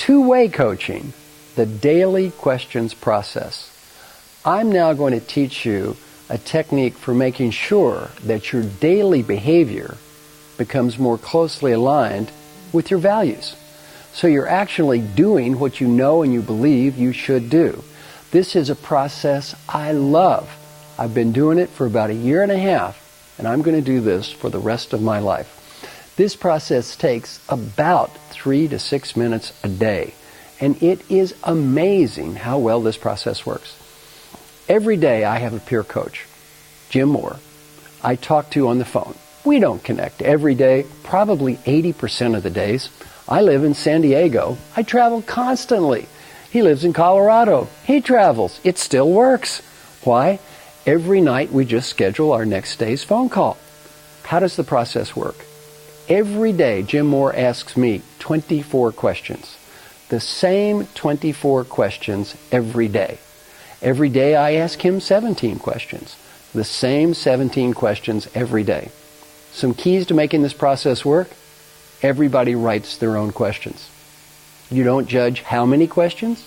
Two-way coaching, the daily questions process. I'm now going to teach you a technique for making sure that your daily behavior becomes more closely aligned with your values. So you're actually doing what you know and you believe you should do. This is a process I love. I've been doing it for about 1.5 years, and I'm going to do this for the rest of my life. This process takes about 3 to 6 minutes a day, and it is amazing how well this process works. Every day I have a peer coach, Jim Moore, I talk to on the phone. We don't connect every day, probably 80% of the days. I live in San Diego. I travel constantly. He lives in Colorado. He travels. It still works. Why? Every night we just schedule our next day's phone call. How does the process work? Every day Jim Moore asks me 24 questions. The same 24 questions every day. Every day I ask him 17 questions. The same 17 questions every day. Some keys to making this process work: everybody writes their own questions. You don't judge how many questions.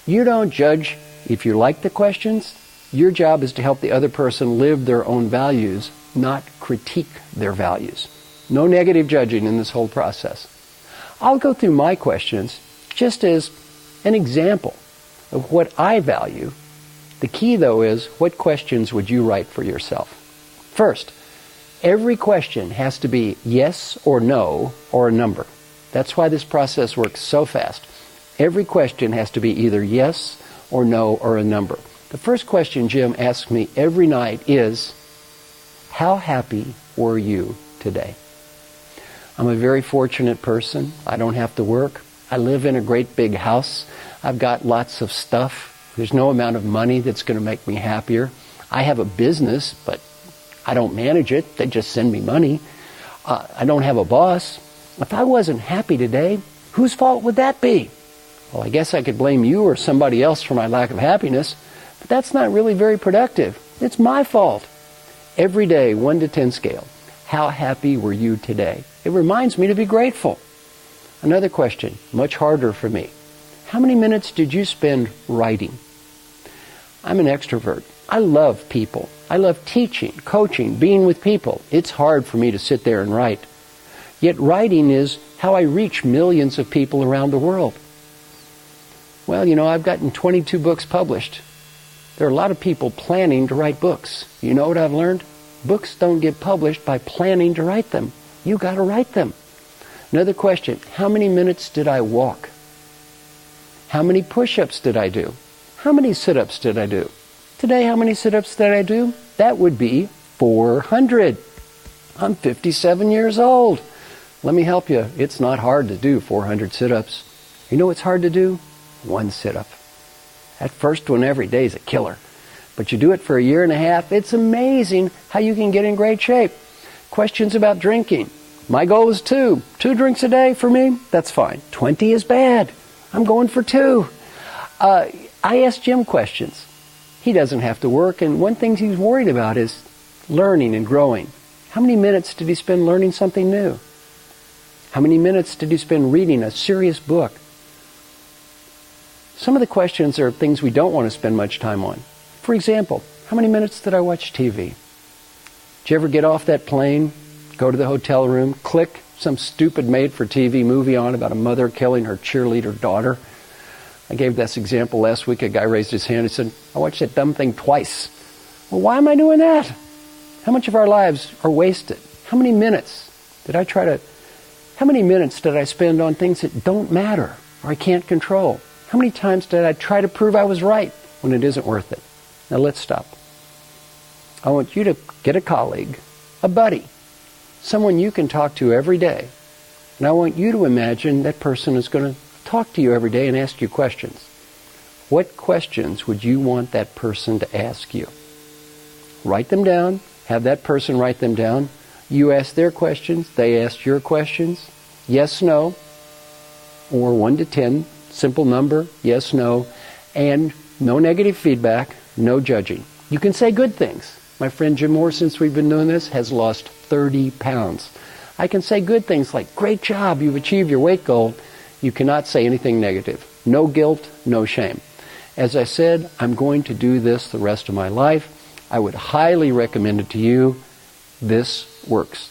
You don't judge if you like the questions. Your job is to help the other person live their own values, not critique their values. No negative judging in this whole process. I'll go through my questions just as an example of what I value. The key, though, is what questions would you write for yourself? First, every question has to be yes or no or a number. That's why this process works so fast. Every question has to be either yes or no or a number. The first question Jim asks me every night is, how happy were you today? I'm a very fortunate person. I don't have to work. I live in a great big house. I've got lots of stuff. There's no amount of money that's going to make me happier. I have a business, but I don't manage it. They just send me money. I don't have a boss. If I wasn't happy today, whose fault would that be? Well, I guess I could blame you or somebody else for my lack of happiness, but that's not really very productive. It's my fault. Every day, 1 to 10 scale. How happy were you today? It reminds me to be grateful. Another question, much harder for me. How many minutes did you spend writing? I'm an extrovert. I love people. I love teaching, coaching, being with people. It's hard for me to sit there and write. Yet writing is how I reach millions of people around the world. Well, you know, I've gotten 22 books published. There are a lot of people planning to write books. You know what I've learned? Books don't get published by planning to write them. You got to write them. Another question, how many minutes did I walk? How many push-ups did I do? How many sit-ups did I do? Today, how many sit-ups did I do? That would be 400. I'm 57 years old. Let me help you. It's not hard to do 400 sit-ups. You know what's hard to do? 1 sit-up. That first one every day is a killer. But you do it for 1.5 years, it's amazing how you can get in great shape. Questions about drinking. My goal is 2. 2 drinks a day for me, that's fine. 20 is bad. I'm going for 2. I ask Jim questions. He doesn't have to work, and one thing he's worried about is learning and growing. How many minutes did he spend learning something new? How many minutes did he spend reading a serious book? Some of the questions are things we don't want to spend much time on. For example, how many minutes did I watch TV? Did you ever get off that plane, go to the hotel room, click some stupid made-for-TV movie on about a mother killing her cheerleader daughter? I gave this example last week. A guy raised his hand and said, I watched that dumb thing twice. Well, why am I doing that? How much of our lives are wasted? How many minutes did I spend on things that don't matter or I can't control? How many times did I try to prove I was right when it isn't worth it? Now let's stop. I want you to get a colleague, a buddy, someone you can talk to every day. And I want you to imagine that person is going to talk to you every day and ask you questions. What questions would you want that person to ask you? Write them down. Have that person write them down. You ask their questions. They ask your questions. Yes, no. Or 1 to 10. Simple number. Yes, no. And no negative feedback. No judging. You can say good things. My friend Jim Moore, since we've been doing this, has lost 30 pounds. I can say good things like, great job, you've achieved your weight goal. You cannot say anything negative. No guilt, no shame. As I said, I'm going to do this the rest of my life. I would highly recommend it to you. This works.